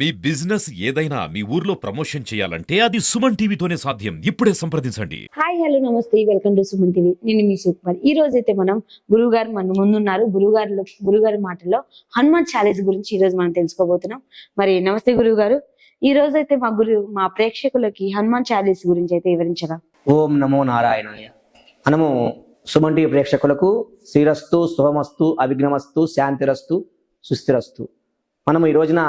మీ business ఏదైనా మీ ఊర్లో promotion చేయాలంటే అది సుమన్ టీవీతోనే సాధ్యం. ఇప్పుడే సంప్రదించండి. హాయ్ హలో నమస్తే వెల్కమ్ టు సుమన్ టీవీ. నేను మీ సుకుమార్. ఈ రోజు అయితే మనం గురువు గారు మన ముందున్నారు. గురుగారి మాటల్లో హనుమాన్ చాలీస్ గురించి ఈ రోజు మనం తెలుసుకోబోతున్నాం. మరి నమస్తే గురువు గారు. ఈ రోజు అయితే మా ప్రేక్షకులకి హనుమాన్ చాలీస్ గురించి అయితే వివరించరా? ఓం నమో నారాయణాయ. మనము సుమన్ టీవీ ప్రేక్షకులకు శ్రీరస్తు, శుభమస్తు, అభిజ్ఞమస్తు, శాంతిరస్తు, సుస్థిరస్తు. మనము ఈ రోజున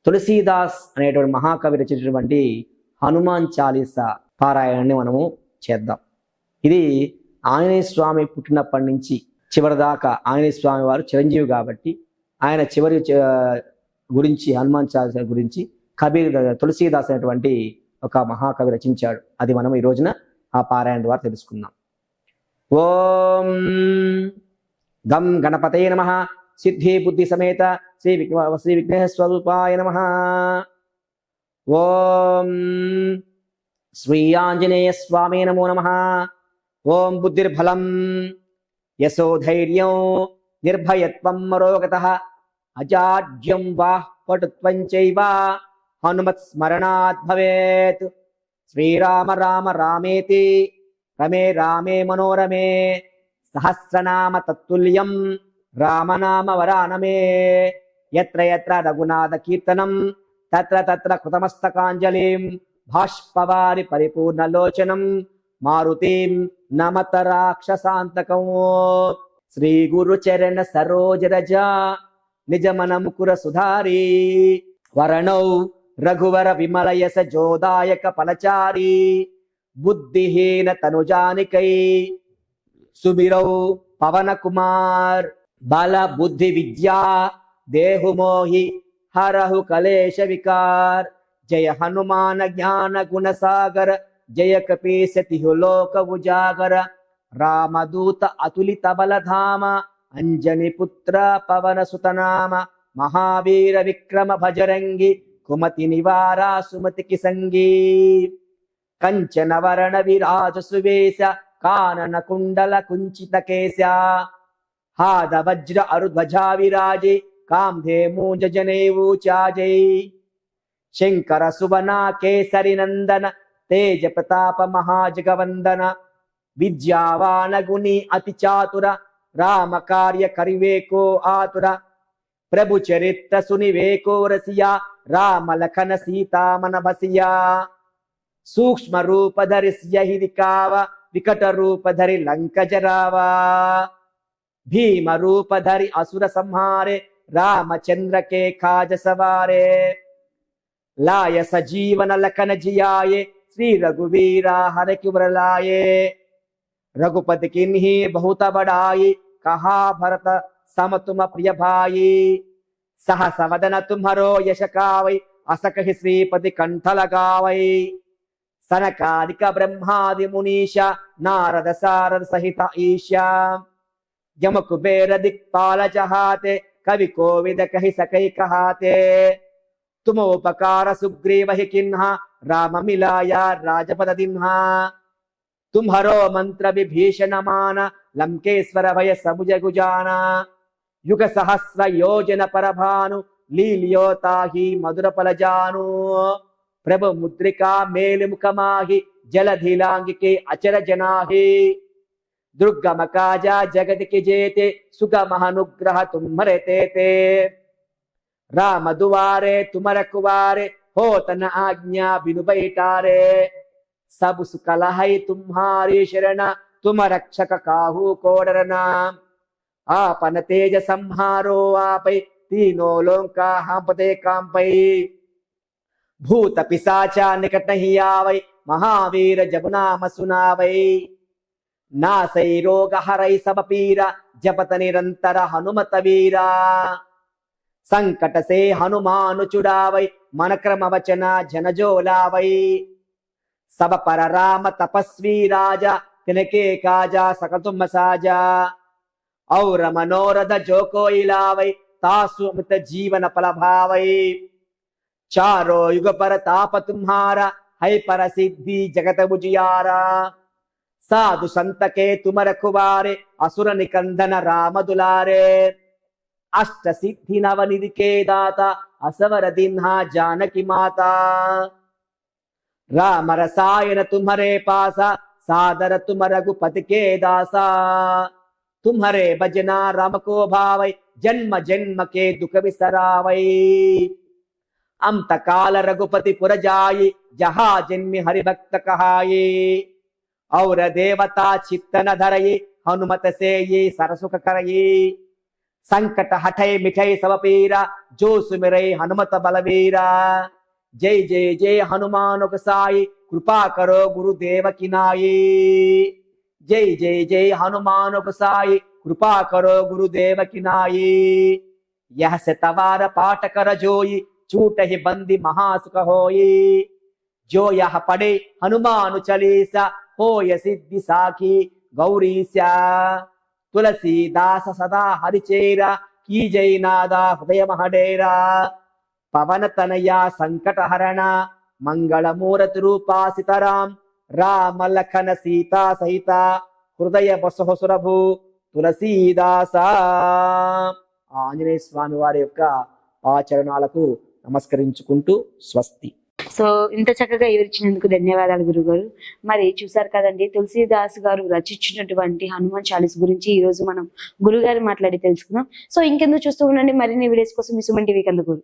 తులసీదాస్ అనేటువంటి మహాకవి రచించినటువంటి హనుమాన్ చాలీసా పారాయణాన్ని మనము చేద్దాం. ఇది ఆంజనేయ స్వామి పుట్టినప్పటి నుంచి చివరిదాకా ఆంజనేయ స్వామి వారు చిరంజీవి కాబట్టి ఆయన చివరి గురించి హనుమాన్ చాలీసా గురించి కబీర్ తులసీదాస్ అనేటువంటి ఒక మహాకవి రచించాడు. అది మనం ఈ రోజున ఆ పారాయణ ద్వారా తెలుసుకుందాం. ఓం గం గణపతయ నమః. సిద్ధి బుద్ధి సమేత శ్రీ విఘ్నేశ్వర స్వరూపాయ నమః. ఓం శ్రీ ఆంజనేయ స్వామి నమో నమః. ఓం బుద్ధిర్బలం యశోధైర్యం నిర్భయత్వం మరోగతః అజాడ్యం వాః పటుత్వం చైవ హనుమత్ స్మరణాత్ భవేత్. శ్రీరామ రామ రామేతి రమే రామే మనోరమే సహస్రనామ తత్తుల్యం రామనామ వరానమే. యత్ర యత్ర రఘునాథ కీర్తనం తత్ర తత్ర కృతమస్తకాంజలిం భాష్పవారి పరిపూర్ణలోచనం మారుతిం నమత రాక్షసాంతకం. శ్రీ గురు చరణ సరోజ రజ నిజమన ముకుర సుధారి వరణౌ రఘువర విమల యస జోదాయక ఫలచారి బుద్ధిహీన తనుజానికై సుమిరౌ పవన కుమార్ బల బుద్ధి విద్యా దేహు మోహి హరహు కలేశ వికార్. జయ హనుమాన జ్ఞాన గుణ సాగర జయ కపీసతి లోక ఉజాగర. రామదూత అతులిత బలధామ అంజని పుత్ర పవన సుతనామ మహావీర విక్రమ భజరంగి కుమతి నివార సుమతికి సంగీ. కంచన వరణ విరాజ సువేశ కానన కుండల కుంచిత కేశ హాద వజ్ర అరుధ్వజా విరాజే కాంధే మూంజ జనేవూచాజై. శంకర సువనా కేసరి నందన తేజ ప్రతాప మహాజగవందన విద్యావాన గుణి అతి చాతుర రామ కార్య కరివేకో ఆతుర. ప్రభు చరిత్ర సునివేకో రసియా రామ లఖన సీతామన బసియా. సూక్ష్మ రూపధరి స్యహిదికావ వికట రూపధరి లంక జరావా. భీమ రూపధరి అసుర సంహారే రామచంద్ర కే కాజ సవారే. లాయ సజీవన లఖన జియాయే శ్రీ రఘువీరా హరకి వరలాయే. रघुपति किन्ही बहुत बड़ाई कहा भरत सम तुम प्रिय भाई. सहस वदन तुम्हरो यश कावै असकहि श्रीपति कंठ लगावै. सनकादिक ब्रह्मादि मुनीशा नारद सारद सहित ईशा. यम कुबेर दिक्पाल जहाते कवि कोविद कहि सकै कहाते. तुम उपकार सुग्रीव ही किन्हा राम मिलाया राजपद दिन्हा. तुम्हरो मंत्र विभीषण मान लंकेश्वर भय समुज गुजाना. युग सहस्र योजन परभानु लीलियोता ही मधुर पल जानु. प्रभु मुद्रिका मेल मुखमाहि जलधिलांग के अचर जनाहि. दुर्गम काजा जगत के जेते सुगम अनुग्रह तुम्हरे तेते. राम दुआरे तुम रखवारे हो तन आज्ञा बिनु बैठारे. सब सुकल है तुम्हारी शरण तुम रक्षक काहू को डरना. आपन तेज संहारो आपै तीनों लोका हांपते कांपै. भूत पिशाचा निकट नहीं आवै महावीर जब नाम सुनावै. नासै रोग हरै सब पीरा जपत निरंतर हनुमत वीरा. संकट से हनुमान छुड़ावै मन क्रम वचना जन जो लावै. सब पर राम तपस्वी राजा तिनके काजा सकल तुम साजा. और मनोरथ जो कोई लावै तासु अमित जीवन फल भावै. चारो युग पर ताप तुम्हारा है पर सिद्धि जगत बुझियारा. साधु संत के तुम रखवारे असुर निकंदन राम दुलारे. అష్ట సిద్ధి నవనిధికే దాత असवर दिन्हा जानकी माता राम रसायन तुम्हारे पासा सादर तुम रघुपति के दासा तुम्हारे भजना राम को भावै जन्म जन्म के दुख बिसरावै अंत काल रघुपति पुर जाई जहा जन्मि हरि भक्त कहाये और देवता चित्तन धरये हनुमत से ये सरसुख करये संकट हठै मिठै सब पीरा जो सुमिरै हनुमत बलवीरा जय जय जय हनुमान गोसाई कृपा करो गुरुदेव की नाई जय जय जय हनुमान गोसाई कृपा करो गुरुदेव की नाई यह से तवार पाठ कर जोई छूट ही बंदी महासुख होई जो यह पढ़े हनुमान चालीसा होय सिद्धि साखी गौरीशा तुलसीदास सदा हरिचेरा की जय नादा हृदय महडेरा पवन तनया संकट हरणा मंगल मूर्ति रूपा सीताराम राम लखन सीता सहिता हृदय बसहसुरभु तुलसीदास ఆంజనేయ స్వామి వారి యొక్క ఆచరణాలకు నమస్కరించుకుంటూ స్వస్తి. సో ఇంత చక్కగా వివరించినందుకు ధన్యవాదాలు గురుగారు. మరి చూసారు కదండి, తులసీదాస్ గారు రచించినటువంటి హనుమాన్ చాలీస్ గురించి ఈ రోజు మనం గురుగారు మాట్లాడి తెలుసుకుందాం. సో ఇంకెందుకు చూస్తూ ఉండండి, మరిన్ని వీడియోస్ కోసం మీ సుమన్ టీవీ కందుకూరు.